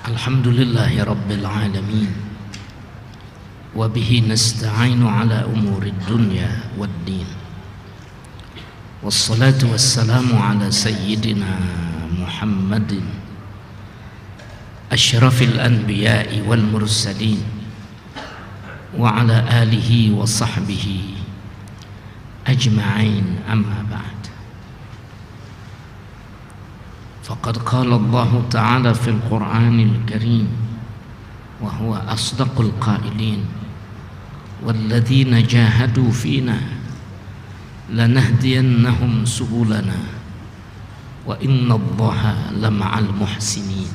Alhamdulillahi Rabbil Alamin. Wabihi nasta'inu ala umuri dunya waddin. Wassalatu wassalamu ala sayyidina Muhammadin asyrafil anbiya'i wal mursalin wa ala alihi wa sahbihi ajma'in, amma ba'd. Faqad qala Allah Ta'ala fil Qur'anil Karim wa huwa asdaqul qailin walladzina jahadu fina lanahdiyannahum subulana wa innallaha lama'al muhsinin.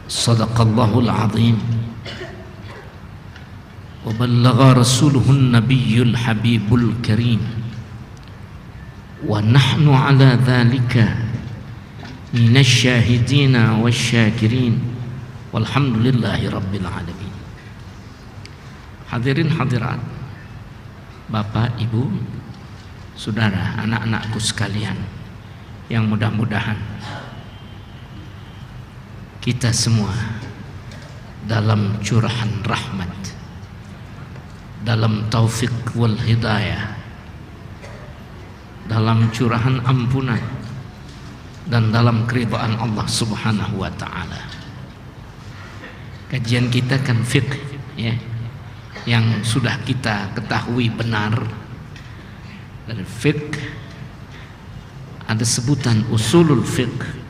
Sadaqallahul azim wa ballagha rasuluhun nabiyyul habibul karim wa nahnu ala dhalika minasyahidina wasyakirin walhamdulillahi rabbil alamin. Hadirin hadirat, Bapak, Ibu, Saudara, anak-anakku sekalian, yang mudah-mudahan kita semua dalam curahan rahmat, dalam taufik wal hidayah, dalam curahan ampunan, dan dalam keridhaan Allah Subhanahu wa ta'ala. Kajian kita kan fiqh, ya, yang sudah kita ketahui benar. Dari fiqh ada sebutan usulul fiqh.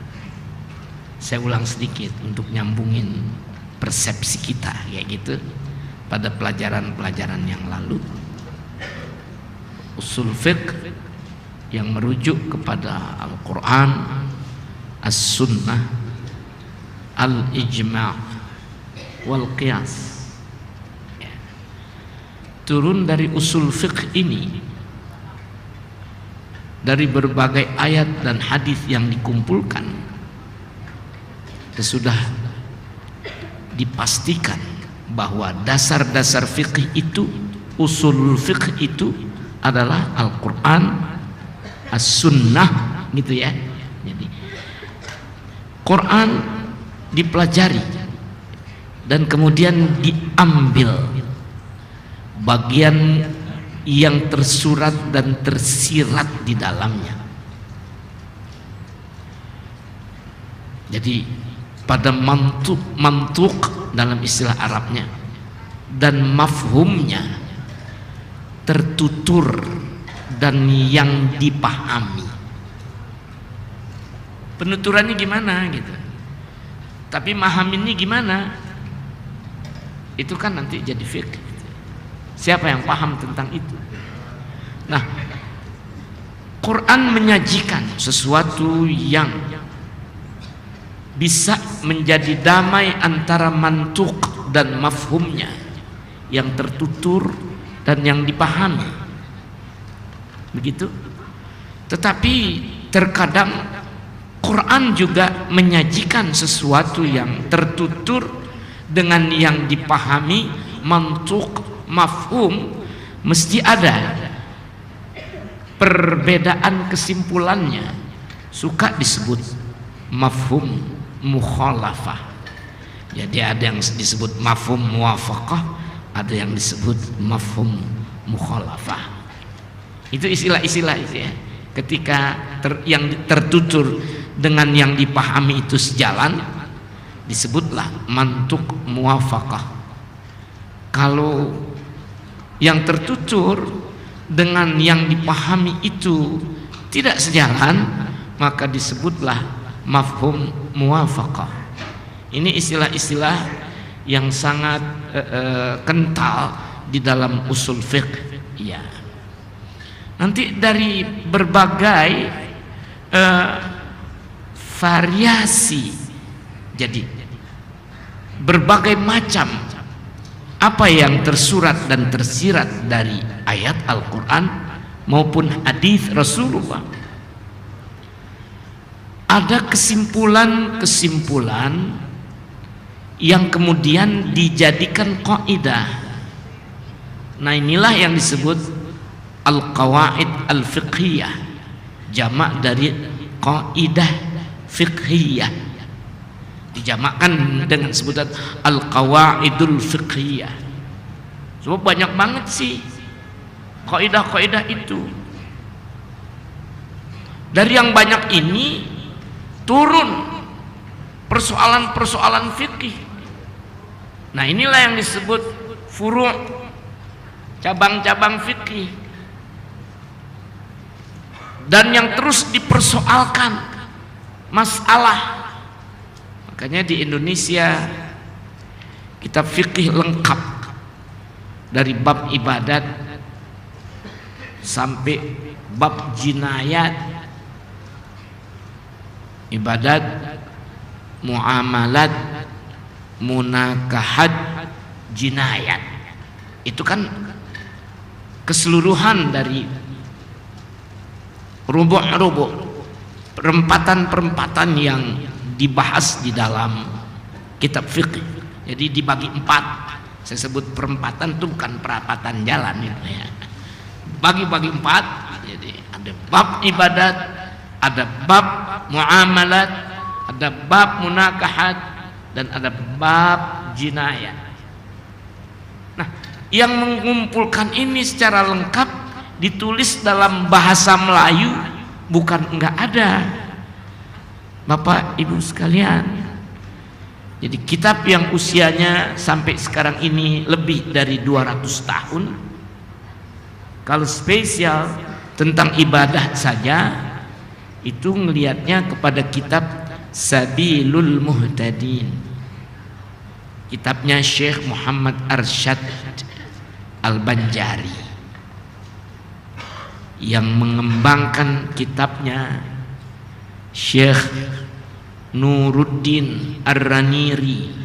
Saya ulang sedikit untuk nyambungin persepsi kita, ya gitu, pada pelajaran-pelajaran yang lalu. Usul fiqh yang merujuk kepada Al-Quran, As-Sunnah, Al-Ijma' wal Qiyas. Turun dari usul fiqh ini, dari berbagai ayat dan hadis yang dikumpulkan, sudah dipastikan bahwa dasar-dasar fiqh itu, usul fiqh itu adalah Al-Quran, As-Sunnah, gitu ya. Jadi Quran dipelajari dan kemudian diambil bagian yang tersurat dan tersirat di dalamnya. Jadi pada mantuk dalam istilah Arabnya dan mafhumnya, tertutur dan yang dipahami. Penuturannya gimana gitu, tapi mahaminnya gimana, itu kan nanti jadi fiqh. Siapa yang paham tentang itu? Nah, Quran menyajikan sesuatu yang bisa menjadi damai antara mantuk dan mafhumnya, yang tertutur dan yang dipahami, begitu. Tetapi terkadang Quran juga menyajikan sesuatu yang tertutur dengan yang dipahami, mantuk, mafhum, mesti ada perbedaan kesimpulannya. Suka disebut mafhum mukhalafah. Jadi ada yang disebut mafhum muwafaqah, ada yang disebut mafhum mukhalafah. Itu istilah-istilah itu ya. Ketika yang tertutur dengan yang dipahami itu sejalan, disebutlah mantuk muwafaqah. Kalau yang tertutur dengan yang dipahami itu tidak sejalan, maka disebutlah mafhum muwafaqah. Ini istilah-istilah yang sangat kental di dalam usul fiqh, ya. Nanti dari berbagai variasi, jadi berbagai macam apa yang tersurat dan tersirat dari ayat Al-Quran maupun hadis Rasulullah, ada kesimpulan-kesimpulan yang kemudian dijadikan kaidah. Nah, inilah yang disebut al-qawaid al-fiqhiyah, jamak dari kaidah fiqhiyah. dijamakkan dengan sebutan al-qawaidul fiqhiyah. Sebab banyak banget sih kaidah-kaidah itu. Dari yang banyak ini turun persoalan-persoalan fikih. Nah, inilah yang disebut furu', cabang-cabang fikih. Dan yang terus dipersoalkan masalah. Makanya di Indonesia kitab fikih lengkap dari bab ibadat sampai bab jinayat, ibadat, muamalat, munakahat, jinayat. Itu kan keseluruhan dari rubuk-rubuk, perempatan-perempatan yang dibahas di dalam kitab fikih. Jadi dibagi 4. Saya sebut perempatan itu bukan perapatan jalan ya. Bagi-bagi 4. Jadi ada bab ibadat, ada bab muamalat, ada bab munakahat, dan ada bab jinayat. Nah, yang mengumpulkan ini secara lengkap ditulis dalam bahasa Melayu bukan enggak ada, Bapak Ibu sekalian. Jadi kitab yang usianya sampai sekarang ini lebih dari 200 tahun. Kalau spesial tentang ibadah saja itu ngelihatnya kepada kitab Sabilul Muhtadin, kitabnya Syekh Muhammad Arsyad Al-Banjari. Yang mengembangkan kitabnya Syekh Nuruddin Ar-Raniri.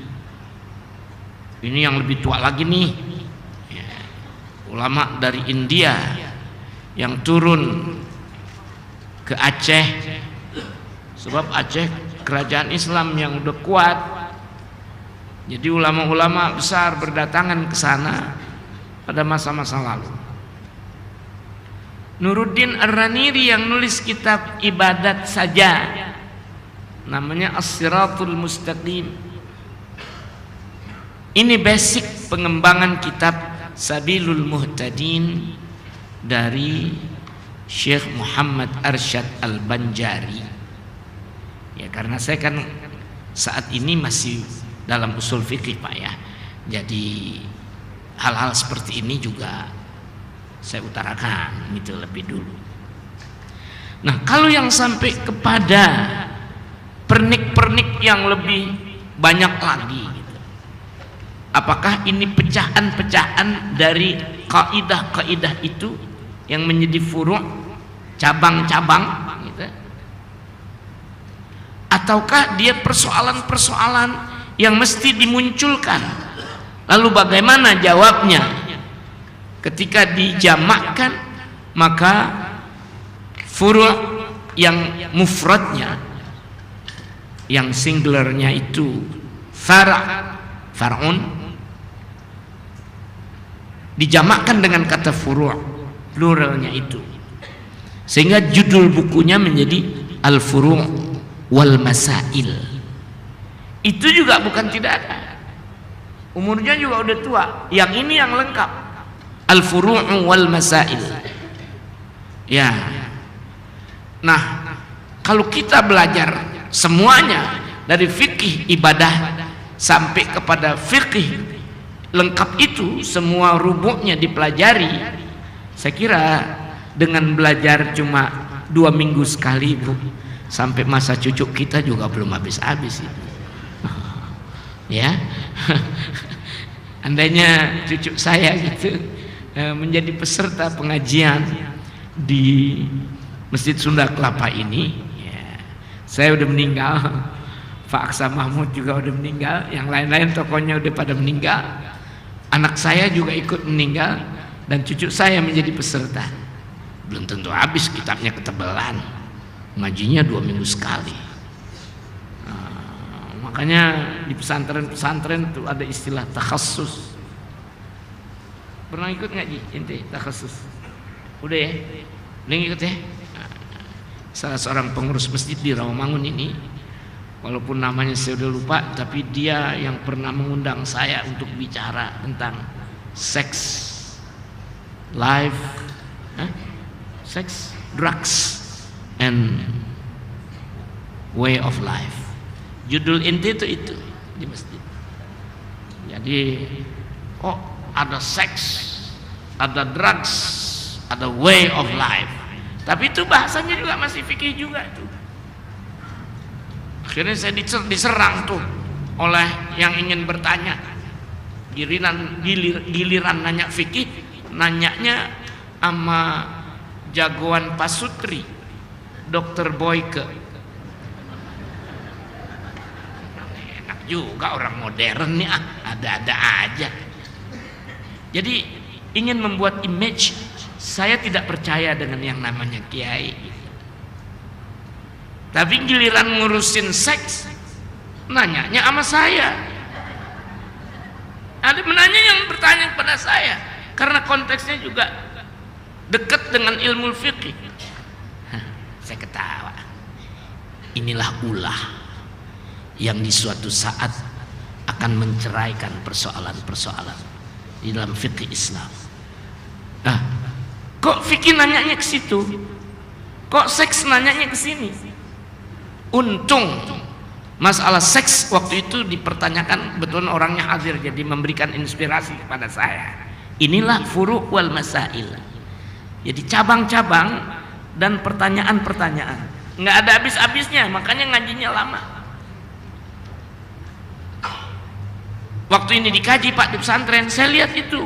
Ini yang lebih tua lagi nih, ulama dari India yang turun ke Aceh, sebab Aceh kerajaan Islam yang udah kuat. Jadi ulama-ulama besar berdatangan ke sana pada masa-masa lalu. Nuruddin Ar-Raniri yang nulis kitab ibadat saja, namanya As-Siratul Mustaqim. Ini basic pengembangan kitab Sabilul Muhtadin dari Syekh Muhammad Arsyad Al-Banjari. Ya, karena saya kan saat ini masih dalam usul fikih Pak ya. Jadi hal-hal seperti ini juga saya utarakan gitu lebih dulu. Nah, kalau yang sampai kepada pernik-pernik yang lebih banyak lagi gitu, apakah ini pecahan-pecahan dari kaidah-kaidah itu yang menjadi furu', cabang-cabang gitu, ataukah dia persoalan-persoalan yang mesti dimunculkan, lalu bagaimana jawabnya? Ketika dijamakkan, maka furu' yang mufradnya, yang singularnya itu far'un, dijamakkan dengan kata furu', pluralnya itu, sehingga judul bukunya menjadi Al-Furu' wal Masail. Itu juga bukan tidak ada, umurnya juga udah tua. Yang ini yang lengkap, Al-Furu' wal Masail. Ya. Nah, kalau kita belajar semuanya dari fikih ibadah sampai kepada fikih lengkap itu, semua rubuknya dipelajari, saya kira dengan belajar cuma 2 minggu sekali, Bu, sampai masa cucu kita juga belum habis-habis itu. Ya. Andainya cucu saya gitu menjadi peserta pengajian di Masjid Sunda Kelapa ini, ya, saya udah meninggal, Pak Aksa Mahmud juga udah meninggal, yang lain-lain tokohnya udah pada meninggal, anak saya juga ikut meninggal, dan cucu saya menjadi peserta. Belum tentu habis kitabnya, ketebalan, ngajinya 2 minggu sekali. Makanya di pesantren-pesantren itu ada istilah takhassus. Pernah ikut ngaji ente takhassus? Udah ya? Udah ikut ya? Salah seorang pengurus masjid di Rawamangun ini walaupun namanya saya udah lupa, tapi dia yang pernah mengundang saya untuk bicara tentang sex, life, sex, drugs, and way of life. Judul inti itu di masjid. Jadi ada seks, ada drugs, ada way of life. Tapi itu bahasanya juga masih fikih juga tuh. Akhirnya saya diserang tuh oleh yang ingin bertanya. Giliran nanya fikih, nanyanya sama jagoan pasutri, Dr. Boyke. Enak juga orang modern nih, ada-ada aja. Jadi ingin membuat image, saya tidak percaya dengan yang namanya kiai. Tapi giliran ngurusin seks, nanyanya sama saya. Ada menanya yang bertanya kepada saya, karena konteksnya juga dekat dengan ilmu fikih. Saya ketawa. Inilah ulah yang di suatu saat akan menceraikan persoalan-persoalan di dalam fikih Islam. Kok fikih nanyanya ke situ? Kok seks nanyanya ke sini? Untung masalah seks waktu itu dipertanyakan, betul orangnya hadir, jadi memberikan inspirasi kepada saya. Inilah furu' wal masail. Jadi cabang-cabang dan pertanyaan-pertanyaan. Nggak ada habis-habisnya, makanya ngajinya lama. Waktu ini dikaji Pak di pesantren, saya lihat itu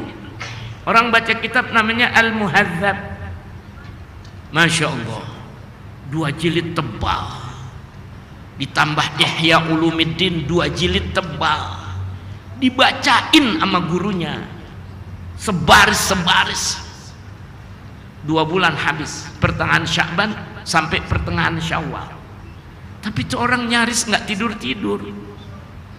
orang baca kitab namanya Al-Muhadzab. Masya Allah, 2 jilid tebal, ditambah Ihya Ulumuddin 2 jilid tebal, dibacain sama gurunya sebaris-sebaris. 2 bulan habis, pertengahan Sya'ban sampai pertengahan Syawal. Tapi itu orang nyaris nggak tidur-tidur.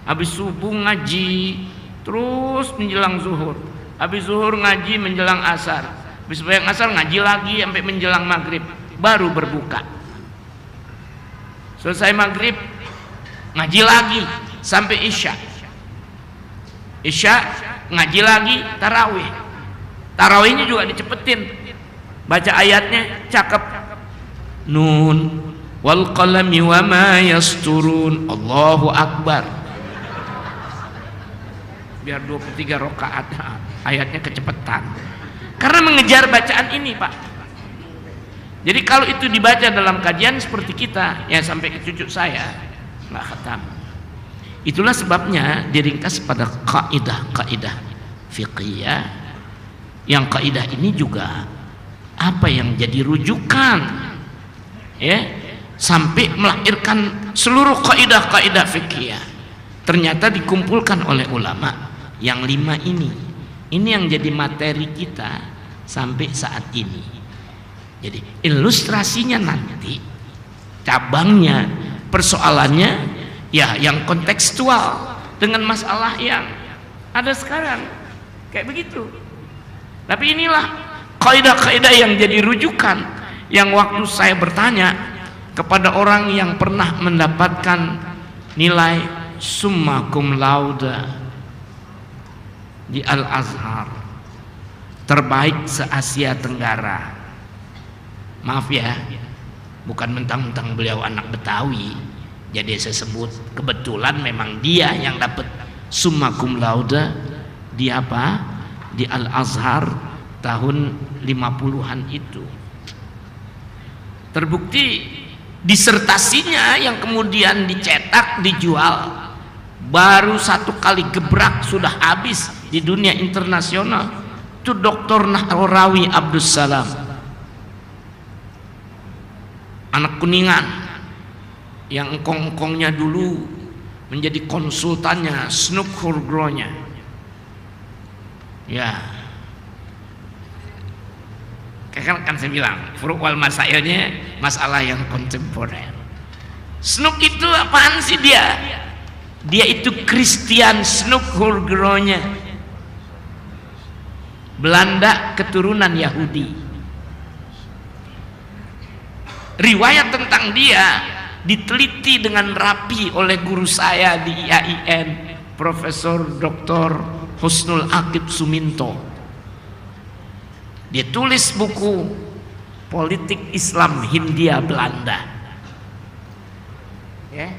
Habis subuh ngaji terus menjelang zuhur, habis zuhur ngaji menjelang asar, habis bayang asar ngaji lagi sampai menjelang maghrib, baru berbuka. Selesai maghrib ngaji lagi sampai isya, ngaji lagi tarawih. Tarawihnya juga dicepetin, baca ayatnya cakep. Nun wal qalami wa ma yasturun, Allahu akbar. Biar 23 rakaat, ayatnya kecepatan. Karena mengejar bacaan ini, Pak. Jadi kalau itu dibaca dalam kajian seperti kita, ya sampai ke cucu saya nggak khatam. Itulah sebabnya diringkas pada kaidah fiqhiyah. Yang kaidah ini juga apa yang jadi rujukan, ya, sampai melahirkan seluruh kaidah fiqhiyah. Ternyata dikumpulkan oleh ulama yang 5 ini yang jadi materi kita sampai saat ini. Jadi ilustrasinya nanti, cabangnya, persoalannya ya yang kontekstual dengan masalah yang ada sekarang, kayak begitu. Tapi inilah kaidah-kaidah yang jadi rujukan, yang waktu saya bertanya kepada orang yang pernah mendapatkan nilai summa cum laude di Al-Azhar, terbaik se-Asia Tenggara. Maaf ya, bukan mentang-mentang beliau anak Betawi jadi saya sebut, kebetulan memang dia yang dapat summa cum laude di apa? Di Al-Azhar tahun 50-an itu. Terbukti disertasinya yang kemudian dicetak, dijual, baru 1 kali gebrak sudah habis di dunia internasional. Itu Dr. Nahrawi Abdussalam, anak Kuningan, yang engkong-engkongnya dulu menjadi konsultannya Snook Hurgronya. Ya, kan saya bilang furu' wal masailnya masalah yang kontemporer. Snook itu apaan sih dia? Dia itu Christian Snook Hurgronya, Belanda keturunan Yahudi. Riwayat tentang dia diteliti dengan rapi oleh guru saya di IAIN, Profesor Dr. Husnul Aqib Suminto. Dia tulis buku Politik Islam Hindia Belanda. Ya,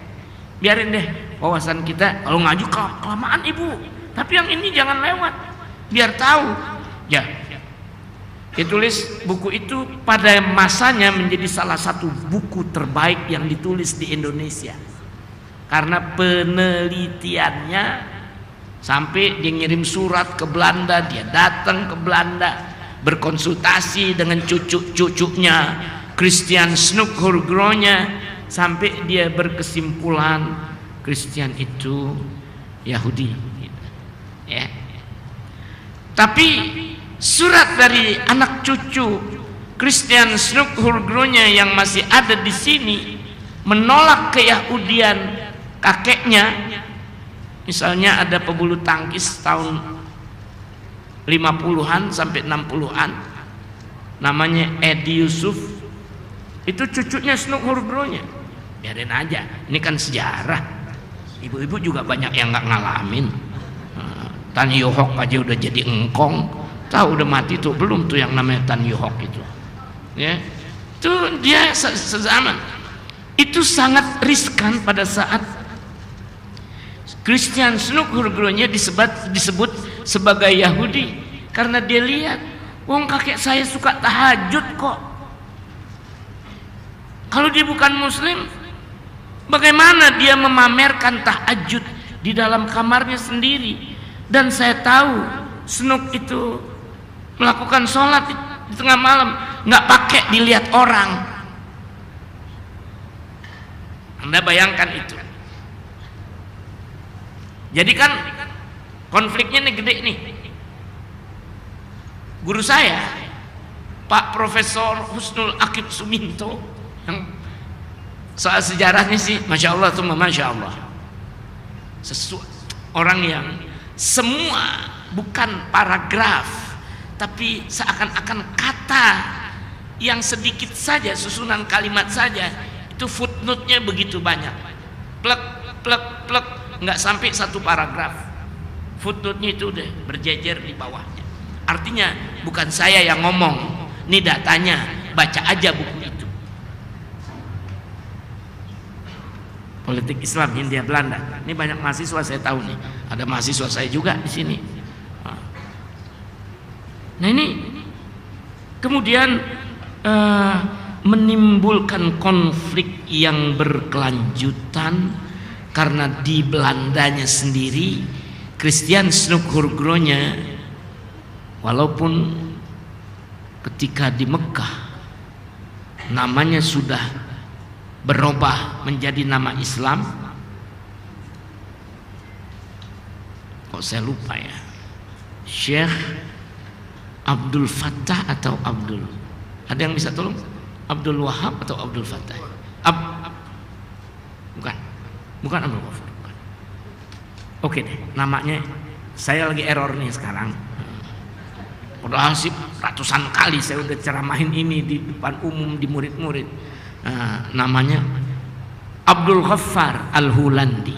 biarin deh wawasan kita kalau ngaju kelamaan ibu, tapi yang ini jangan lewat, biar tahu. Ya, dia tulis buku itu pada masanya menjadi salah satu buku terbaik yang ditulis di Indonesia karena penelitiannya sampai dia ngirim surat ke Belanda, dia datang ke Belanda berkonsultasi dengan cucu-cucunya Christian Snookhurgronya sampai dia berkesimpulan Kristen itu Yahudi, ya. Tapi surat dari anak cucu Christian Snookhurgronya yang masih ada di sini menolak keyahudian kakeknya. Misalnya ada pebulu tangkis tahun 50-an sampai 60-an namanya Edi Yusuf, itu cucunya Snookhurgronya. Biarin aja, ini kan sejarah. Ibu-ibu juga banyak yang nggak ngalamin. Tan Yohok aja udah jadi engkong, tahu udah mati tuh belum tuh yang namanya Tan Yohok itu, ya. Itu dia sezaman. Itu sangat riskan pada saat Christian Snookhurgronya disebut sebagai Yahudi karena dia lihat, wong kakek saya suka tahajud kok. Kalau dia bukan Muslim, bagaimana dia memamerkan tahajud di dalam kamarnya sendiri? Dan saya tahu Snook itu melakukan sholat di tengah malam, nggak pakai dilihat orang. Anda bayangkan itu. Jadi kan konfliknya nih gede nih. Guru saya Pak Profesor Husnul Aqib Suminto, yang soal sejarahnya sih Masya Allah tuh, Masya Allah, orang yang semua bukan paragraf tapi seakan-akan kata yang sedikit saja, susunan kalimat saja itu footnote-nya begitu banyak, plek plek plek, nggak sampai satu paragraf footnote-nya itu udah berjejer di bawahnya. Artinya bukan saya yang ngomong, ini datanya, baca aja buku itu. Politik Islam Hindia Belanda. Ini banyak mahasiswa saya tahu nih. Ada mahasiswa saya juga di sini. Nah ini kemudian menimbulkan konflik yang berkelanjutan karena di Belandanya sendiri Christian Snookhurgronya, walaupun ketika di Mekah namanya sudah berubah menjadi nama Islam, kok saya lupa ya, Syekh Abdul Fattah atau Abdul, ada yang bisa tolong? Abdul Wahab atau Abdul Fattah? Bukan Abdul Wahab. Oke deh, namanya saya lagi error nih sekarang. Udah sih ratusan kali saya udah ceramahin ini di depan umum di murid-murid. Namanya Abdul Ghaffar Al-Hulandi.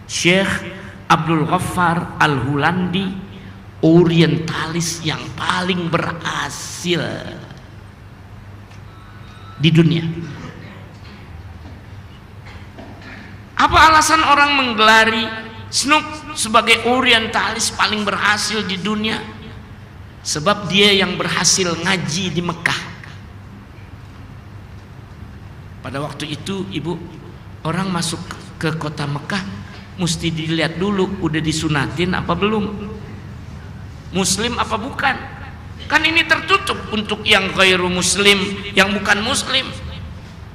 Syekh Abdul Ghaffar Al-Hulandi, orientalis yang paling berhasil di dunia. Apa alasan orang menggelari Snook sebagai orientalis paling berhasil di dunia? Sebab dia yang berhasil ngaji di Mekah. Pada waktu itu ibu, orang masuk ke kota Mekah mesti dilihat dulu udah disunatin apa belum, muslim apa bukan. Kan ini tertutup untuk yang ghairu muslim, yang bukan muslim.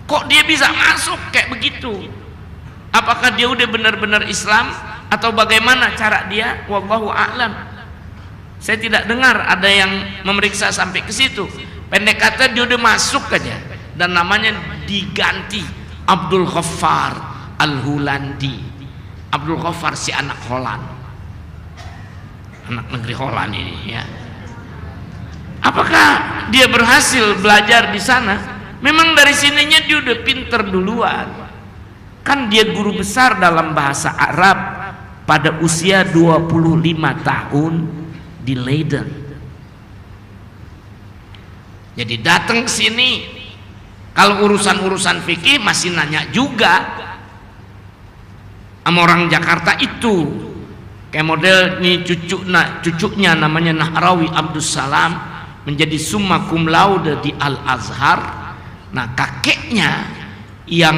Kok dia bisa masuk kayak begitu? Apakah dia udah benar-benar Islam atau bagaimana cara dia? Wallahu a'lam. Saya tidak dengar ada yang memeriksa sampai ke situ. Pendek kata dia udah masuk aja dan namanya diganti Abdul Ghaffar Al-Hulandi. Abdul Ghaffar si anak Holland, anak negeri Holland ini ya. Apakah dia berhasil belajar di sana? Memang dari sininya dia udah pinter duluan. Kan dia guru besar dalam bahasa Arab pada usia 25 tahun di Leiden. Jadi datang ke sini, kalau urusan-urusan fikih masih nanya juga sama orang Jakarta itu. Kayak model nih cucunya namanya Nahrawi Abdus Salam menjadi summa cum laude di Al Azhar. Nah kakeknya yang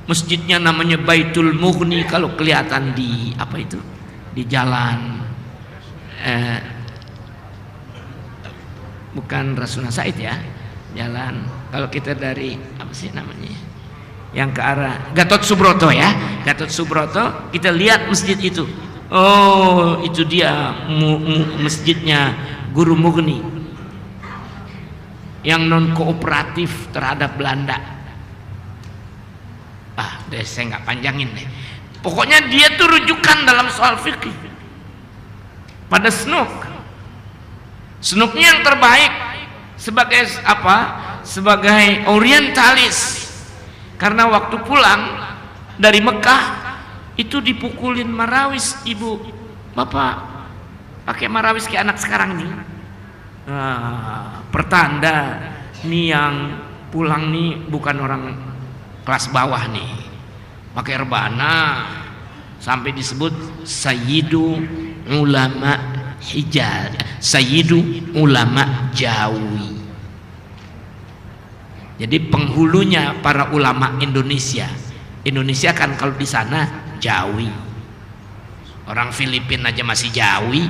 masjidnya namanya Baitul Mughni, kalau kelihatan di apa itu, di jalan bukan Rasuna Said ya, jalan kalau kita dari apa sih namanya yang ke arah Gatot Subroto ya, Gatot Subroto, kita lihat masjid itu. Oh itu dia masjidnya Guru Mughni yang non kooperatif terhadap Belanda. Deh saya nggak panjangin deh. Pokoknya dia tuh rujukan dalam soal fikih pada Snook yang terbaik sebagai apa? Sebagai orientalis. Karena waktu pulang dari Mekah itu dipukulin marawis, ibu bapak pakai marawis kayak anak sekarang nih. Pertanda nih yang pulang nih bukan orang kelas bawah nih, pakai rebana sampai disebut Sayyidu Ulama Hijaz, Sayyidu Ulama Jawi. Jadi penghulunya para ulama Indonesia. Indonesia kan kalau di sana Jawi, orang Filipina aja masih Jawi,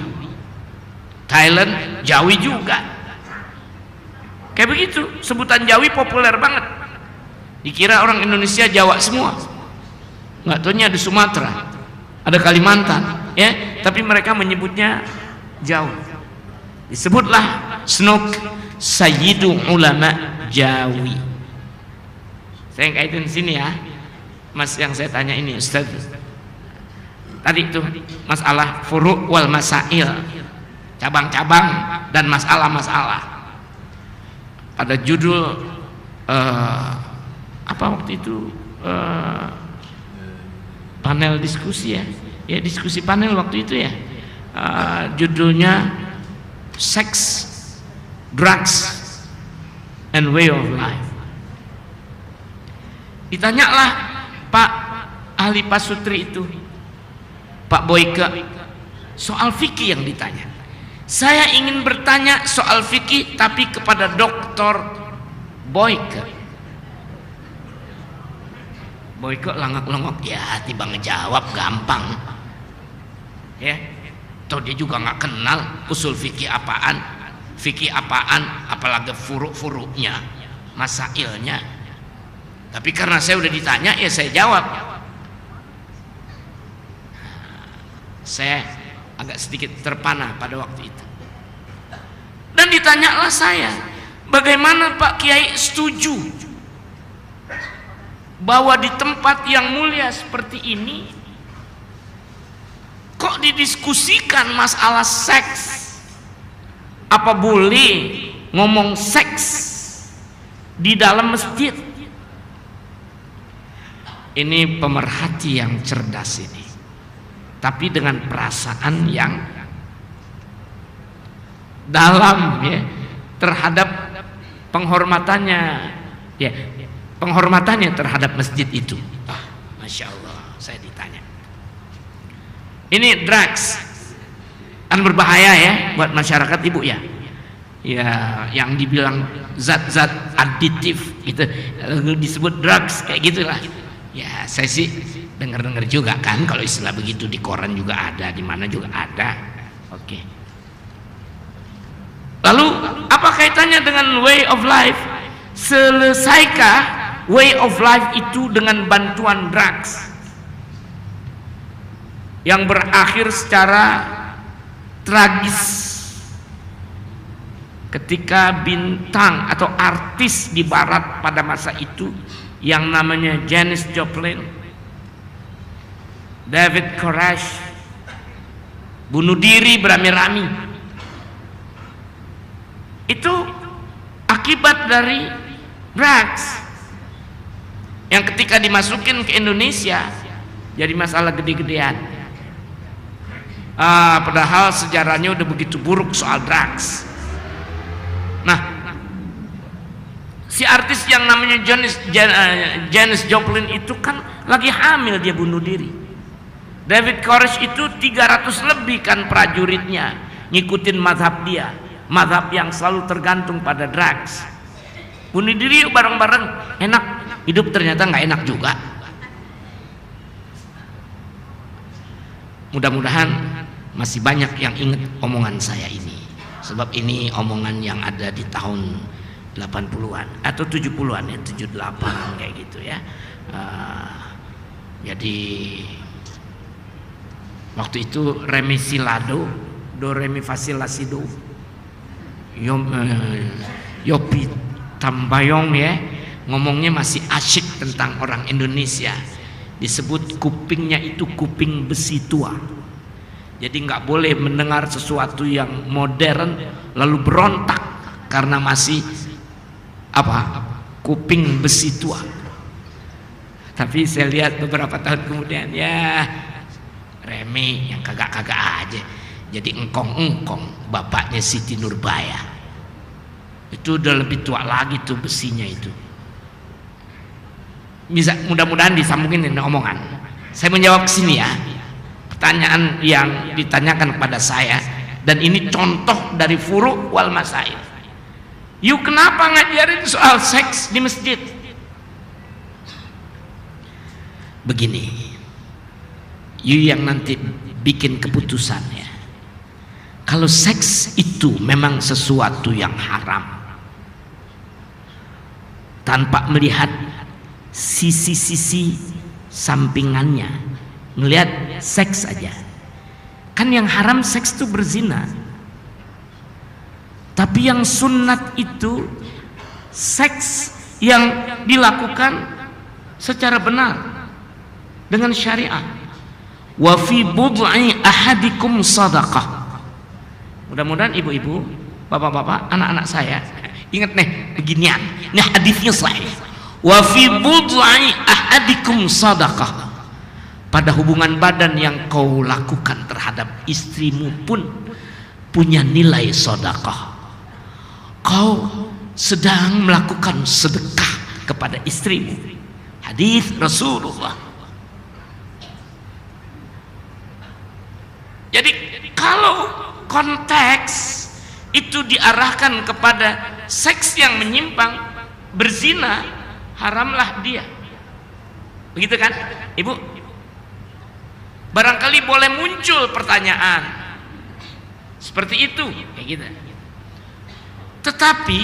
Thailand Jawi juga. Kayak begitu, sebutan Jawi populer banget. Dikira orang Indonesia Jawa semua, nggak taunya ada Sumatera, ada Kalimantan, ya. Tapi mereka menyebutnya Jawa. Disebutlah Snook Sayyidu Ulama Jawi. Saya kaitin sini ya, Mas, yang saya tanya ini Ustaz. Tadi itu masalah furu' wal masail, cabang-cabang dan masalah-masalah. Pada judul apa waktu itu panel diskusi ya diskusi panel waktu itu ya, judulnya Sex, Drugs and Way of Life. Ditanyalah Pak ahli pasutri itu, Pak Boyke, soal fikih yang ditanya. Saya ingin bertanya soal fikih tapi kepada Dr. Boyke. Boyke langak-langok, ya tiba ngejawab gampang ya, toh dia juga nggak kenal usul fikih apaan, apalagi furuk-furuknya, masailnya. Tapi karena saya udah ditanya ya saya jawab. Saya agak sedikit terpana pada waktu itu. Dan ditanyalah saya, bagaimana Pak Kiai setuju bahwa di tempat yang mulia seperti ini kok didiskusikan masalah seks? Apa boleh ngomong seks di dalam masjid? Ini pemerhati yang cerdas ini, tapi dengan perasaan yang dalam ya, terhadap penghormatannya ya, penghormatannya terhadap masjid itu. Masya Allah, saya ditanya ini drugs kan berbahaya ya buat masyarakat ibu ya, yang dibilang zat-zat aditif gitu disebut drugs kayak gitulah ya. Saya sih dengar-dengar juga kan kalau istilah begitu di koran juga ada, di mana juga ada. Oke. Lalu apa kaitannya dengan way of life? Selesaikah way of life itu dengan bantuan drugs yang berakhir secara tragis ketika bintang atau artis di barat pada masa itu yang namanya Janis Joplin, David Koresh bunuh diri beramai-ramai. Itu akibat dari drugs, yang ketika dimasukin ke Indonesia jadi masalah gede-gedean. Padahal sejarahnya udah begitu buruk soal drugs. Nah, si artis yang namanya Janis Joplin itu kan lagi hamil, dia bunuh diri. David Koresh itu 300 lebih kan prajuritnya ngikutin mazhab dia, mazhab yang selalu tergantung pada drugs. Bunuh diri yuk bareng-bareng, enak. Hidup ternyata nggak enak juga. Mudah-mudahan masih banyak yang ingat omongan saya ini, sebab ini omongan yang ada di tahun 80-an atau 70-an ya, 78 kayak gitu ya. Jadi waktu itu remisi lado, do remi fa si la si do, Yopi Tambayong ya, ngomongnya masih asyik tentang orang Indonesia. Disebut kupingnya itu kuping besi tua. Jadi nggak boleh mendengar sesuatu yang modern lalu berontak karena masih kuping besi tua. Tapi saya lihat beberapa tahun kemudian ya remeh yang kagak-kagak aja. Jadi engkong-engkong bapaknya Siti Nurbaya. Itu udah lebih tua lagi tuh besinya itu. Bisa mudah-mudahan disambungin dengan omongan. Saya menjawab kesini ya, pertanyaan yang ditanyakan kepada saya, dan ini contoh dari furu' wal masail. You kenapa ngajarin soal seks di masjid? Begini, you yang nanti bikin keputusannya. Kalau seks itu memang sesuatu yang haram, tanpa melihat sisi-sisi sampingannya, melihat seks aja, kan yang haram seks itu berzina. Tapi yang sunnat itu seks yang dilakukan secara benar dengan syariat. Wa fi bud'i ahadikum sadaqah. Mudah-mudahan ibu-ibu, bapak-bapak, anak-anak saya ingat nih beginian. Ini hadisnya sahih. Wa fi bud'i ahadikum sadaqah. Pada hubungan badan yang kau lakukan terhadap istrimu pun punya nilai sedekah. Kau sedang melakukan sedekah kepada istrimu. Hadis Rasulullah. Jadi kalau konteks itu diarahkan kepada seks yang menyimpang, berzina, haramlah dia. Begitu kan, Ibu? Barangkali boleh muncul pertanyaan seperti itu, kayak gitu. Tetapi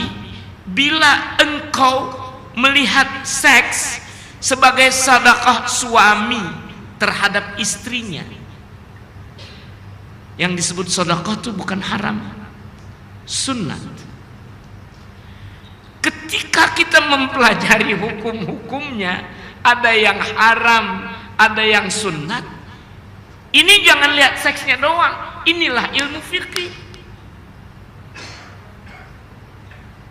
bila engkau melihat seks sebagai sedekah suami terhadap istrinya, yang disebut sedekah itu bukan haram, sunnat. Ketika kita mempelajari hukum-hukumnya, ada yang haram, ada yang sunnat. Ini jangan lihat seksnya doang, inilah ilmu fikih.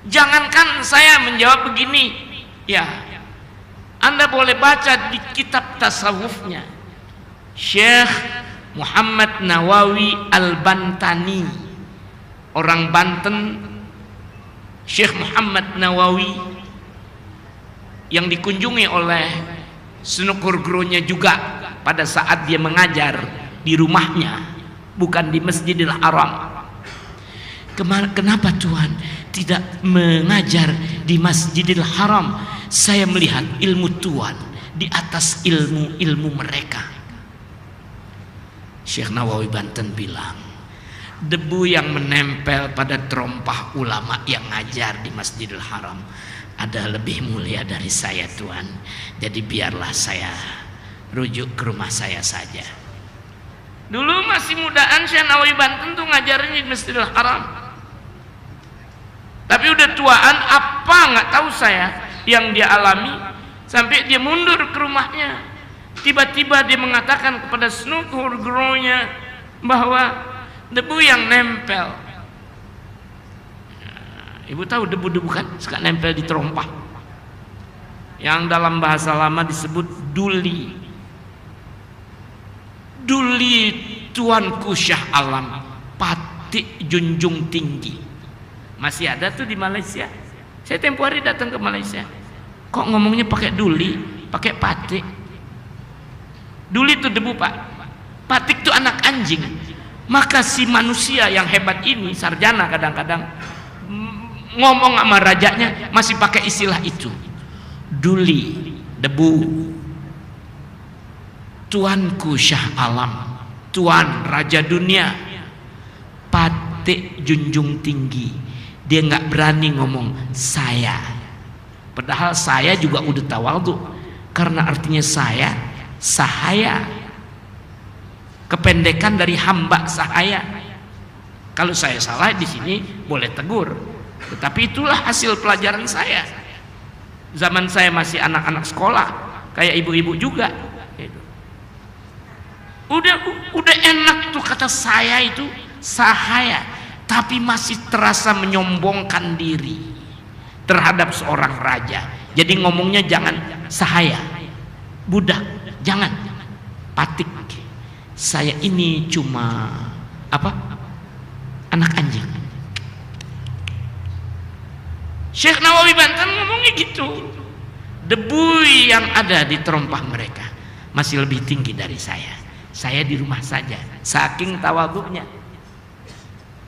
Jangankan saya menjawab begini, ya, Anda boleh baca di kitab tasawufnya Syekh Muhammad Nawawi Al-Bantani, orang Banten. Syekh Muhammad Nawawi yang dikunjungi oleh Sunukur Gronya juga pada saat dia mengajar di rumahnya, bukan di Masjidil Haram. Kenapa Tuhan tidak mengajar di Masjidil Haram? Saya melihat ilmu Tuhan di atas ilmu-ilmu mereka. Syekh Nawawi Banten bilang, debu yang menempel pada terompah ulama yang ngajar di Masjidil Haram ada lebih mulia dari saya Tuhan. Jadi biarlah saya rujuk ke rumah saya saja. Dulu masih mudaan Syekh Nawawi Banten tuh ngajarnya di Masjidil Haram. Tapi udah tuaan, apa nggak tahu saya yang dia alami sampai dia mundur ke rumahnya. Tiba-tiba dia mengatakan kepada Sunukur Gronya bahwa debu yang nempel. Ibu tahu debu-debu kan suka nempel di terompah. yang dalam bahasa lama disebut duli. Duli tuanku Syah Alam, Patik junjung tinggi. Masih ada tuh di Malaysia. Saya tempo hari datang ke Malaysia. Kok ngomongnya pakai duli, pakai patik? Duli itu debu, Pak. Patik itu anak anjing. Maka si manusia yang hebat ini, sarjana kadang-kadang ngomong sama rajanya masih pakai istilah itu. Duli, debu. Tuanku Syah Alam, Tuan Raja Dunia, Patik junjung tinggi. Dia nggak berani ngomong saya. Padahal saya juga udah tawadhu, karena artinya saya, sahaya. Kependekan dari hamba sahaya. Kalau saya salah di sini boleh tegur. Tetapi itulah hasil pelajaran saya. Zaman saya masih anak-anak sekolah, kayak ibu-ibu juga. Udah enak tuh kata saya itu sahaya, tapi masih terasa menyombongkan diri terhadap seorang raja. Jadi ngomongnya jangan sahaya, budak, jangan patik. Saya ini cuma apa? Anak anjing. Syekh Nawawi Banten ngomongnya gitu. Debu yang ada di terompah mereka masih lebih tinggi dari saya. Saya di rumah saja, saking tawadhunya.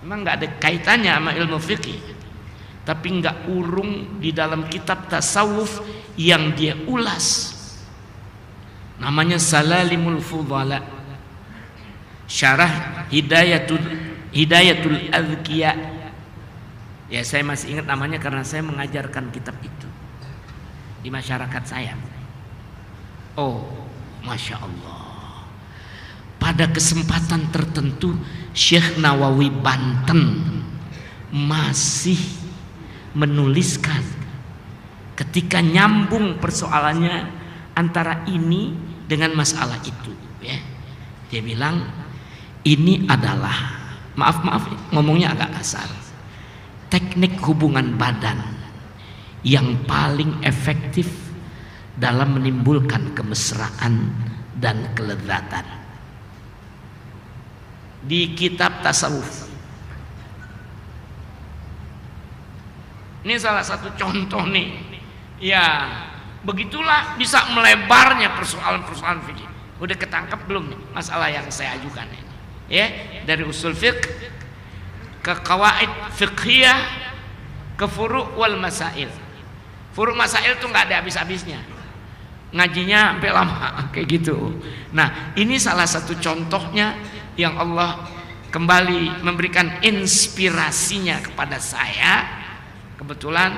Memang nggak ada kaitannya sama ilmu fikih, tapi nggak urung di dalam kitab tasawuf yang dia ulas. Namanya Salalimul Fudhala, Syarah Hidayatul Adhkiya. Ya, saya masih ingat namanya karena saya mengajarkan kitab itu di masyarakat saya. Oh, Masya Allah. Pada kesempatan tertentu Syekh Nawawi Banten masih menuliskan ketika nyambung persoalannya antara ini dengan masalah itu, ya. Dia bilang ini adalah, maaf ngomongnya agak kasar, teknik hubungan badan yang paling efektif dalam menimbulkan kemesraan dan kelezatan. Di kitab tasawuf ini salah satu contoh nih. Ya, begitulah bisa melebarnya persoalan-persoalan fikih. Udah ketangkep belum nih masalah yang saya ajukan ini? Ya, dari usul fiqh ke qawaid fiqhiyah ke furu' wal masail. Furu' masail tuh nggak ada habis-habisnya. Ngajinya sampai lama kayak gitu. Nah, ini salah satu contohnya yang Allah kembali memberikan inspirasinya kepada saya. Kebetulan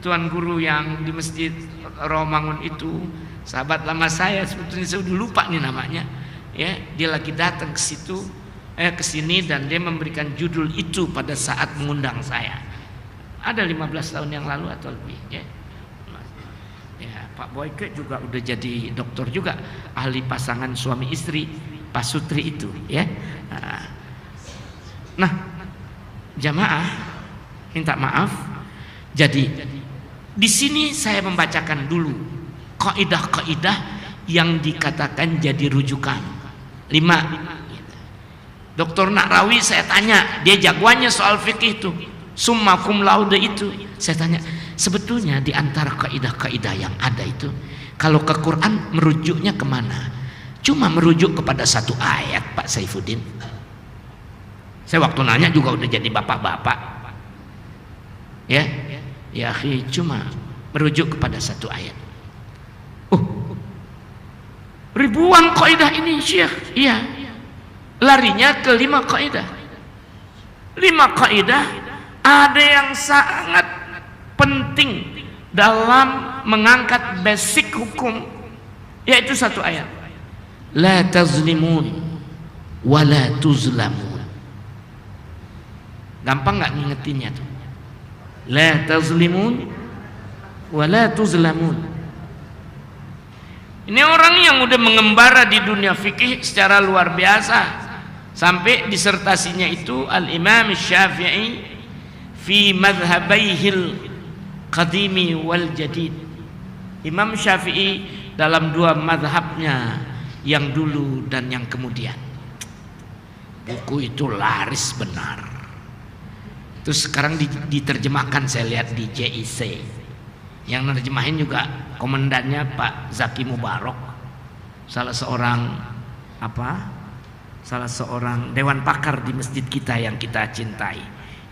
tuan guru yang di Masjid Rawamangun itu sahabat lama saya, sebetulnya saya udah lupa nih namanya. Ya, dia lagi datang ke situ, ke sini, dan dia memberikan judul itu pada saat mengundang saya. Ada 15 tahun yang lalu atau lebih, ya. Ya, Pak Boyke juga udah jadi dokter juga, ahli pasangan suami istri, Pak Sutri itu, ya. Nah, jamaah minta maaf. Jadi di sini saya membacakan dulu kaidah-kaidah yang dikatakan jadi rujukan 5. Dr. Nahrawi saya tanya, dia jagoannya soal fikih itu, summa cum laude itu. Saya tanya, sebetulnya di antara kaidah-kaidah yang ada itu, kalau ke Quran merujuknya kemana? Cuma merujuk kepada satu ayat, Pak Saifuddin. Saya waktu nanya juga udah jadi bapak-bapak. Ya, ya, cuma merujuk kepada satu ayat. Ribuan kaidah ini, Syekh. Iya. Larinya ke 5 kaidah. 5 kaidah ada yang sangat penting dalam mengangkat basic hukum, yaitu satu ayat. La tazlimun wa la tuzlamun. Gampang nggak ngingetinnya tuh? La tazlimun wa la tuzlamun. Ini orang yang udah mengembara di dunia fikih secara luar biasa, sampai disertasinya itu Al-Imam Syafi'i fi madhhabaihil qadimi wal jadid. Imam Syafi'i dalam dua mazhabnya, yang dulu dan yang kemudian. Buku itu laris benar. Terus sekarang diterjemahkan, saya lihat di JIC. Yang nerjemahin juga komandannya Pak Zaki Mubarok, salah seorang dewan pakar di masjid kita yang kita cintai.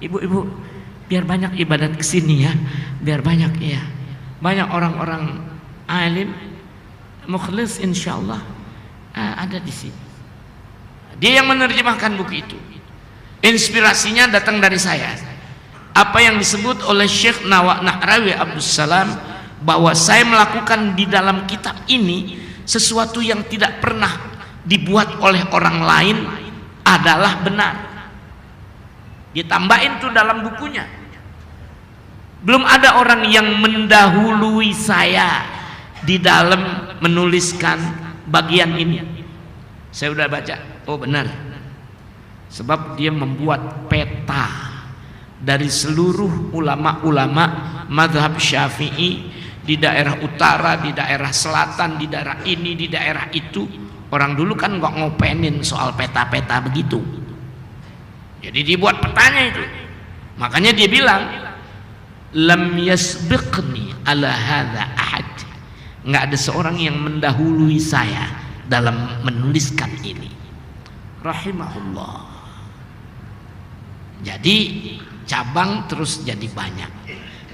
Ibu-ibu, biar banyak ibadat kesini ya, biar banyak ya, banyak orang-orang alim mukhlis insyaallah ada di sini. Dia yang menerjemahkan buku itu. Inspirasinya datang dari saya. Apa yang disebut oleh Syekh Nahrawi Abdus Salam, bahwa saya melakukan di dalam kitab ini sesuatu yang tidak pernah dibuat oleh orang lain adalah benar. Dia tambahin tuh dalam bukunya. Belum ada orang yang mendahului saya di dalam menuliskan bagian ini. Saya udah baca, oh benar. Sebab dia membuat peta dari seluruh ulama-ulama mazhab Syafi'i di daerah utara, di daerah selatan, di daerah ini, di daerah itu. Orang dulu kan nggak ngopenin soal peta-peta begitu. Jadi dibuat petanya itu. Makanya dia bilang, lam yasbiqni ala hadza ahad. Nggak ada seorang yang mendahului saya dalam menuliskan ini. Rahimahullah. Jadi cabang terus jadi banyak.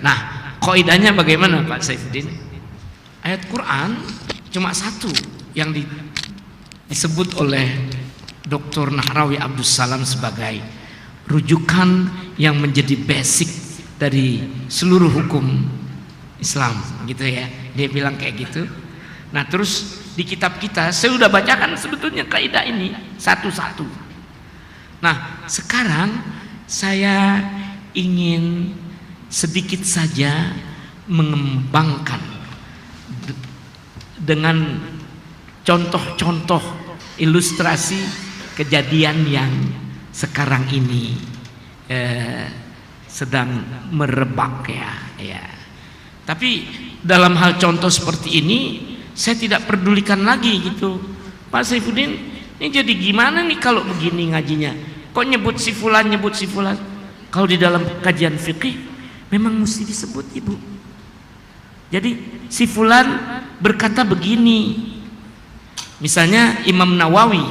Nah, kaidahnya bagaimana Pak Saifuddin? Ayat Quran cuma satu yang disebut oleh Dr. Nahrawi Abdus Salam sebagai rujukan yang menjadi basic dari seluruh hukum Islam, gitu ya. Dia bilang kayak gitu. Nah, terus di kitab kita saya sudah bacakan sebetulnya kaidah ini satu-satu. Nah, sekarang saya ingin sedikit saja mengembangkan dengan contoh-contoh ilustrasi kejadian yang sekarang ini sedang merebak ya. Tapi dalam hal contoh seperti ini saya tidak pedulikan lagi gitu. Pak Saifuddin, ini jadi gimana nih kalau begini ngajinya? Kok nyebut si fulan? Kalau di dalam kajian fikih memang mesti disebut, Ibu. Jadi si fulan berkata begini. Misalnya Imam Nawawi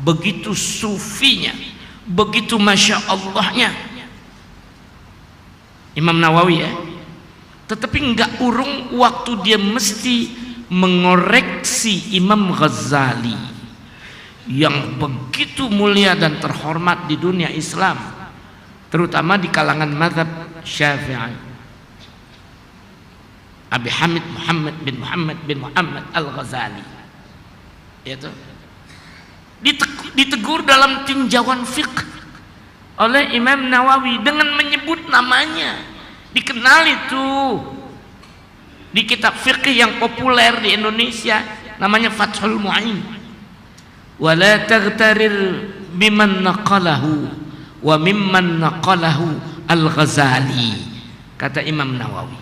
begitu sufinya, begitu masya Allahnya Imam Nawawi ya. Tetapi enggak urung waktu dia mesti mengoreksi Imam Ghazali yang begitu mulia dan terhormat di dunia Islam, terutama di kalangan mazhab Syafi'i. Abi Hamid Muhammad bin Muhammad Al-Ghazali itu ditegur dalam tinjauan fiqh oleh Imam Nawawi dengan menyebut namanya. Dikenal itu di kitab fiqh yang populer di Indonesia, namanya Fathul Mu'in. Wala taghtarir biman naqalahu wa mimman naqalahu Al-Ghazali, kata Imam Nawawi.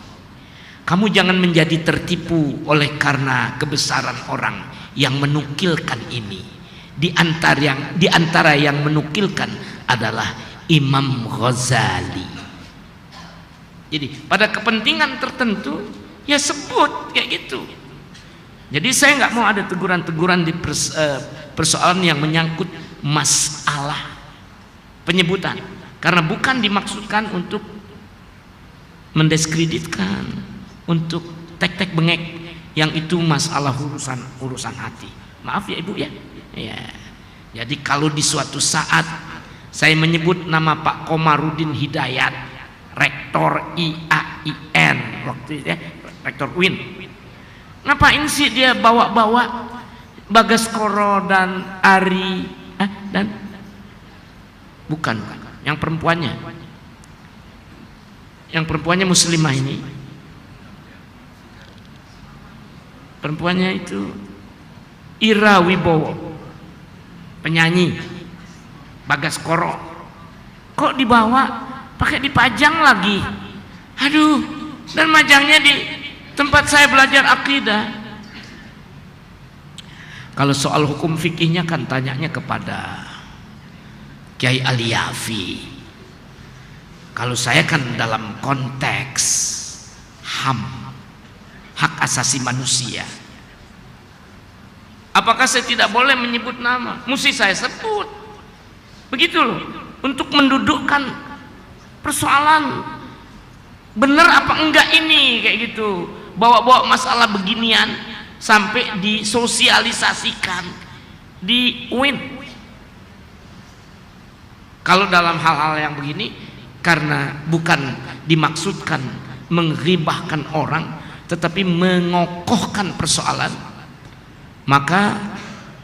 Kamu jangan menjadi tertipu oleh karena kebesaran orang yang menukilkan ini. Di antara yang menukilkan adalah Imam Ghazali. Jadi pada kepentingan tertentu ya sebut kayak gitu. Jadi saya nggak mau ada teguran-teguran di persoalan yang menyangkut masalah penyebutan, karena bukan dimaksudkan untuk mendiskreditkan, untuk tek-tek bengek, yang itu masalah urusan hati. Maaf ya Ibu ya. Ya. Jadi kalau di suatu saat saya menyebut nama Pak Komarudin Hidayat, rektor IAIN waktu itu ya, rektor UIN, ngapain sih dia bawa-bawa Bagaskoro dan Ari dan bukan yang perempuannya muslimah ini, perempuannya itu Ira Wibowo, penyanyi Bagaskoro, kok dibawa pakai dipajang lagi, aduh, dan majangnya tempat saya belajar akidah. Kalau soal hukum fikihnya kan tanyanya kepada Kiai Aliyafi. Kalau saya kan dalam konteks HAM, hak asasi manusia. Apakah saya tidak boleh menyebut nama? Mesti saya sebut. Begitu loh, untuk mendudukkan persoalan benar apa enggak ini, kayak gitu. Bawa-bawa masalah beginian sampai disosialisasikan, di win. Kalau dalam hal-hal yang begini, karena bukan dimaksudkan menghibahkan orang, tetapi mengokohkan persoalan, maka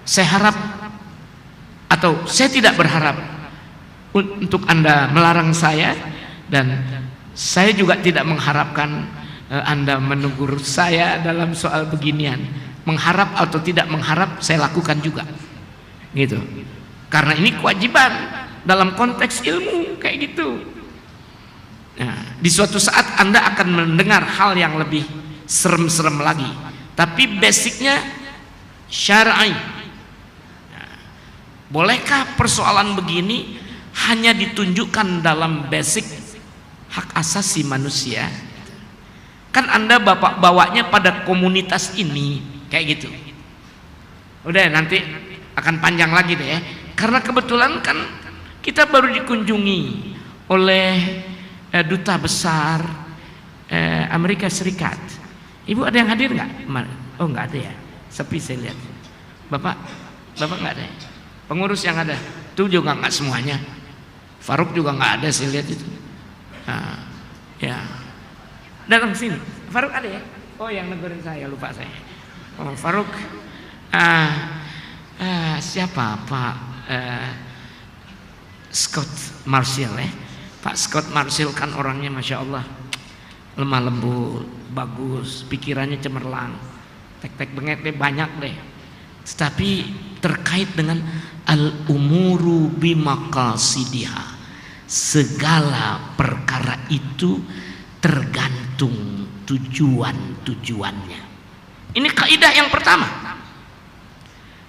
saya harap, atau saya tidak berharap untuk Anda melarang saya, dan saya juga tidak mengharapkan Anda menegur saya dalam soal beginian. Mengharap atau tidak mengharap, saya lakukan juga, gitu. Karena ini kewajiban dalam konteks ilmu, kayak gitu. Nah, di suatu saat Anda akan mendengar hal yang lebih serem-serem lagi, tapi basicnya syar'i. Nah, bolehkah persoalan begini hanya ditunjukkan dalam basic hak asasi manusia? Kan Anda bapak bawanya pada komunitas ini, kayak gitu. Udah, nanti akan panjang lagi deh ya. Karena kebetulan kan kita baru dikunjungi oleh duta besar Amerika Serikat. Ibu ada yang hadir nggak? Oh, nggak ada ya, sepi saya lihat. Bapak nggak ada ya? Pengurus yang ada itu juga nggak semuanya. Faruk juga nggak ada, saya lihat itu. Nah, ya, datang sini. Faruk ada ya? Oh, yang negurin saya, lupa saya. Oh, Faruk. Siapa Pak Scott Marshall ya? Pak Scott Marshall kan orangnya Masya Allah, lemah lembut, bagus, pikirannya cemerlang, tek-tek bengetnya banyak deh. Tetapi terkait dengan al-umuru bimaqasidiha, segala perkara itu tergantung tujuan-tujuannya. Ini kaidah yang pertama.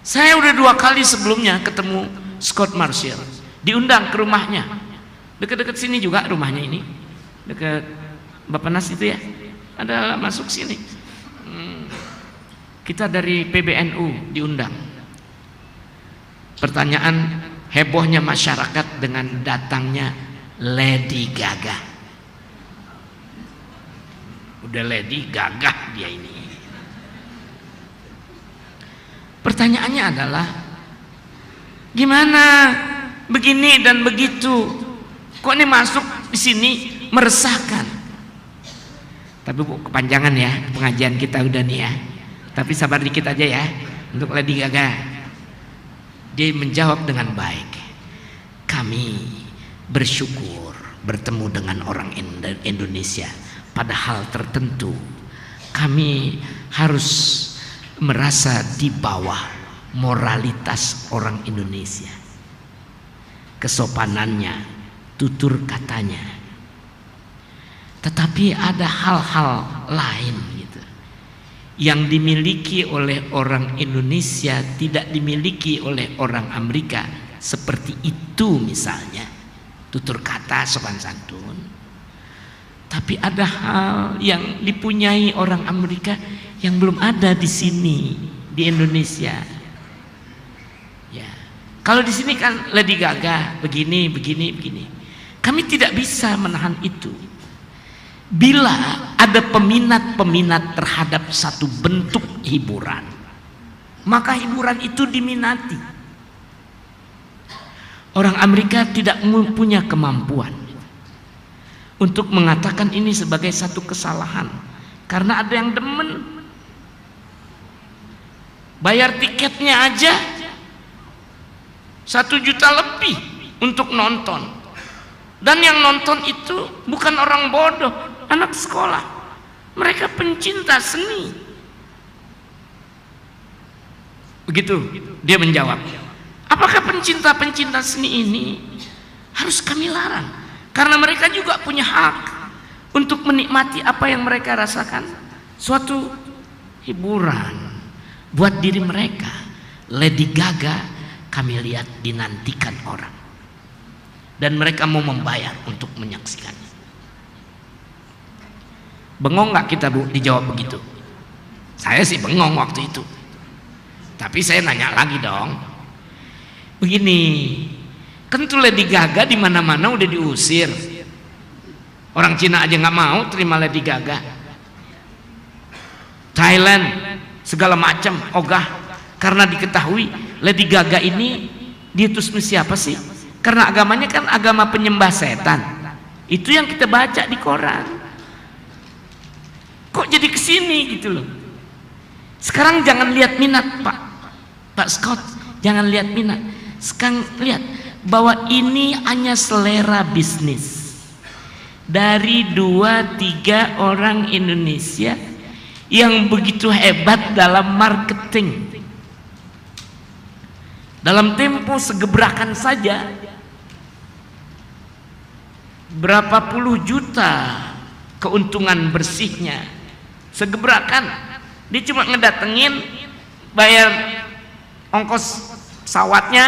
Saya udah 2 kali sebelumnya ketemu Scott Marshall, diundang ke rumahnya, dekat-dekat sini juga rumahnya ini, dekat Bapak Nas itu ya, ada masuk sini. Kita dari PBNU diundang. Pertanyaan, hebohnya masyarakat dengan datangnya Lady Gaga. Udah Lady Gaga dia ini. Pertanyaannya adalah, gimana begini dan begitu? Kok ini masuk di sini meresahkan? Tapi Bu, kepanjangan ya pengajian kita udah nih ya. Tapi sabar dikit aja ya untuk Lady Gaga. Dia menjawab dengan baik. Kami bersyukur bertemu dengan orang Indonesia pada hal tertentu. Kami harus merasa di bawah moralitas orang Indonesia, kesopanannya, tutur katanya. Tetapi ada hal-hal lain gitu, yang dimiliki oleh orang Indonesia tidak dimiliki oleh orang Amerika. Seperti itu misalnya, tutur kata, sopan santun. Tapi ada hal yang dipunyai orang Amerika yang belum ada di sini, di Indonesia. Ya, kalau di sini kan Lady Gaga begini. Kami tidak bisa menahan itu. Bila ada peminat-peminat terhadap satu bentuk hiburan, maka hiburan itu diminati. Orang Amerika tidak punya kemampuan untuk mengatakan ini sebagai satu kesalahan, karena ada yang demen bayar tiketnya aja 1 juta lebih untuk nonton, dan yang nonton itu bukan orang bodoh, anak sekolah, mereka pencinta seni. Begitu dia menjawab. Apakah pencinta-pencinta seni ini harus kami larang? Karena mereka juga punya hak untuk menikmati apa yang mereka rasakan. suatu hiburan buat diri mereka. Lady Gaga kami lihat dinantikan orang, dan mereka mau membayar untuk menyaksikannya. Bengong nggak kita, Bu, dijawab begitu? Saya sih bengong waktu itu. Tapi saya nanya lagi dong. Begini, kan tuh Lady Gaga di mana-mana udah diusir. Orang Cina aja nggak mau terima Lady Gaga. Thailand segala macam ogah karena diketahui Lady Gaga ini diutus siapa sih? Karena agamanya kan agama penyembah setan. Itu yang kita baca di koran. Kok jadi kesini gitu loh. Sekarang jangan lihat minat, Pak Scott, jangan lihat minat. Sekarang lihat bahwa ini hanya selera bisnis dari 2-3 orang Indonesia yang begitu hebat dalam marketing. Dalam tempo segebrakan saja berapa puluh juta keuntungan bersihnya, segebrakan. Dia cuma ngedatengin, bayar ongkos pesawatnya,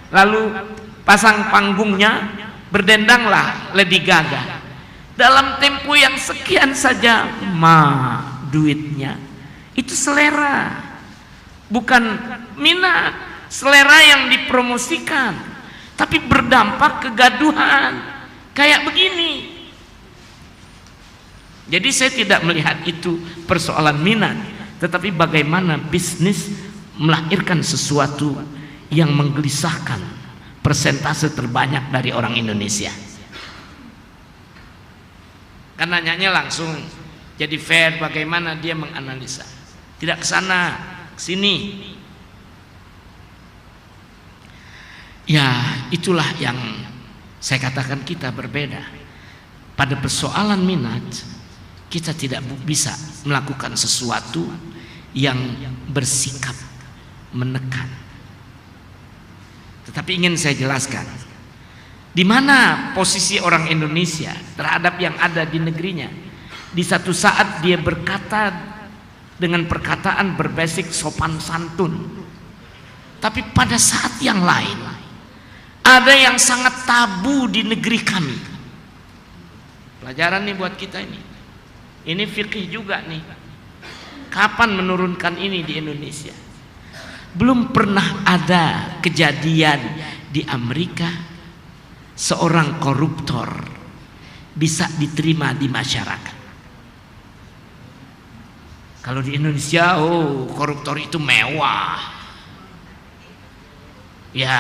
lalu pasang panggungnya, berdendanglah Lady Gaga. Dalam tempo yang sekian saja, duitnya. Itu selera, bukan minat. Selera yang dipromosikan, tapi berdampak kegaduhan kayak begini. Jadi saya tidak melihat itu persoalan minat, tetapi bagaimana bisnis melahirkan sesuatu yang menggelisahkan persentase terbanyak dari orang Indonesia. Kan nanyanya langsung, jadi fair bagaimana dia menganalisa. Tidak ke sana, ke sini. Ya, itulah yang saya katakan kita berbeda. Pada persoalan minat, kita tidak bisa melakukan sesuatu yang bersikap menekan. Tetapi ingin saya jelaskan, di mana posisi orang Indonesia terhadap yang ada di negerinya. Di satu saat dia berkata dengan perkataan berbasis sopan santun, tapi pada saat yang lain ada yang sangat tabu di negeri kami. Pelajaran nih buat kita ini. Ini fikih juga nih. Kapan menurunkan ini di Indonesia? Belum pernah ada kejadian di Amerika seorang koruptor bisa diterima di masyarakat. Kalau di Indonesia, koruptor itu mewah. Ya,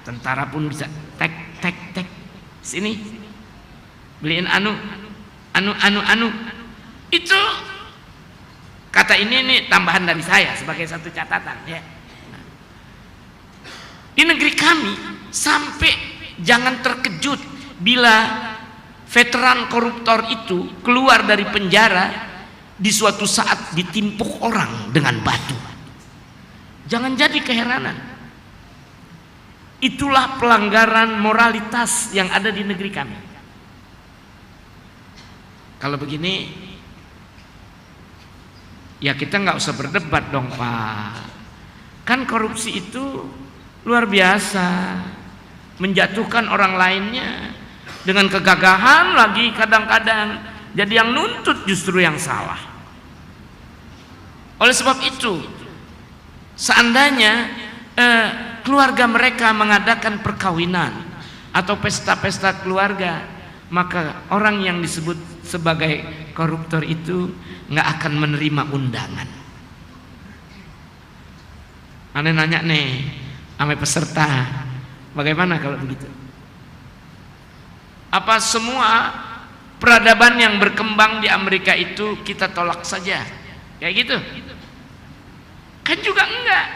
tentara pun bisa tek sini beliin anu. Itu kata ini tambahan dari saya sebagai satu catatan ya. Di negeri kami sampai jangan terkejut bila veteran koruptor itu keluar dari penjara di suatu saat ditimpuk orang dengan batu. Jangan jadi keheranan. Itulah pelanggaran moralitas yang ada di negeri kami. Kalau begini, ya kita nggak usah berdebat dong, Pak. Kan korupsi itu luar biasa, menjatuhkan orang lainnya dengan kegagahan lagi kadang-kadang. Jadi yang nuntut justru yang salah. Oleh sebab itu, seandainya keluarga mereka mengadakan perkawinan atau pesta-pesta keluarga, maka orang yang disebut sebagai koruptor itu nggak akan menerima undangan. Aneh nanya nih sama peserta, bagaimana kalau begitu? Apa semua peradaban yang berkembang di Amerika itu kita tolak saja? Kayak gitu? Kan juga enggak.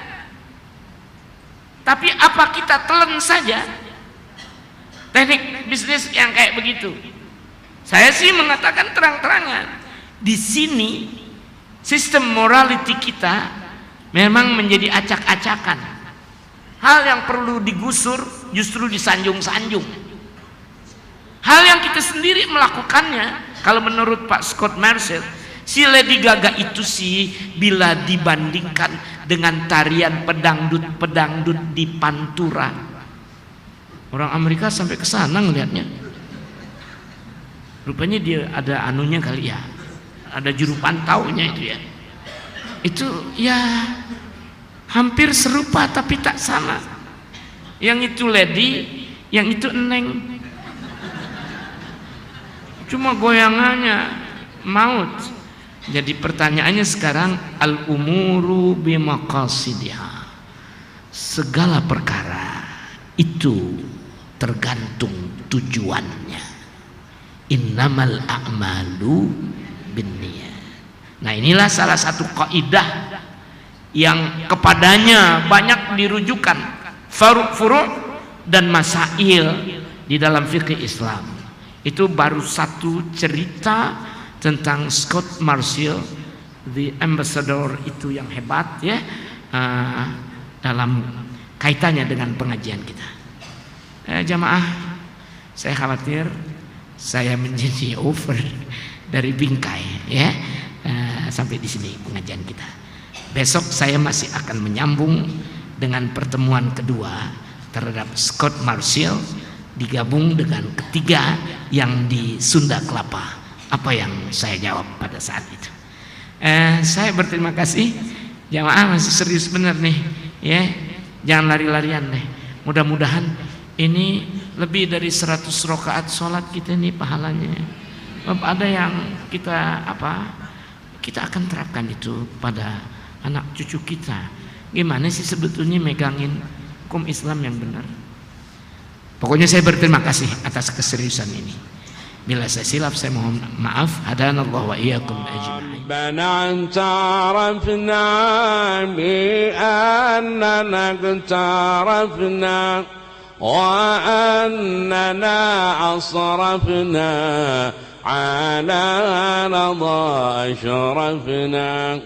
Tapi apa kita telan saja teknik bisnis yang kayak begitu? Saya sih mengatakan terang-terangan, di sini sistem morality kita memang menjadi acak-acakan. Hal yang perlu digusur justru disanjung-sanjung. Hal yang kita sendiri melakukannya, kalau menurut Pak Scott Marshall, Si Lady Gaga itu sih bila dibandingkan dengan tarian pedangdut di Pantura, orang Amerika sampai ke sana ngelihatnya. Rupanya dia ada anunya kali ya, ada juru pantaunya itu ya. Itu ya hampir serupa tapi tak sama. Yang itu Lady, yang itu Eneng. Cuma goyangannya maut. Jadi pertanyaannya sekarang, al-umuru bimaqasidiha. Segala perkara itu tergantung tujuannya. Innamal a'malu binniyat. Nah, inilah salah satu kaidah yang kepadanya banyak dirujukan furu' dan masail di dalam fikih Islam. Itu baru satu cerita tentang Scott Marshall, the ambassador itu yang hebat ya, dalam kaitannya dengan pengajian kita. Jamaah, saya khawatir saya menjadi over dari bingkai ya, sampai di sini pengajian kita. Besok saya masih akan menyambung dengan pertemuan kedua terhadap Scott Marshall digabung dengan ketiga yang di Sunda Kelapa. Apa yang saya jawab pada saat itu. Saya berterima kasih. Jamaah masih serius benar nih ya, jangan lari-larian deh. Mudah-mudahan ini lebih dari 100 rakaat sholat kita ini pahalanya. Ada yang kita kita akan terapkan itu pada anak cucu kita. Gimana sih sebetulnya megangin hukum Islam yang benar. Pokoknya saya berterima kasih atas keseriusan ini. Bila saya silap saya mohon maaf. Hadanallahu wa iyyakum ajma'in. Rabbana ta'arafna bi annana tarafna wa annana asrafna ala radha ashrafna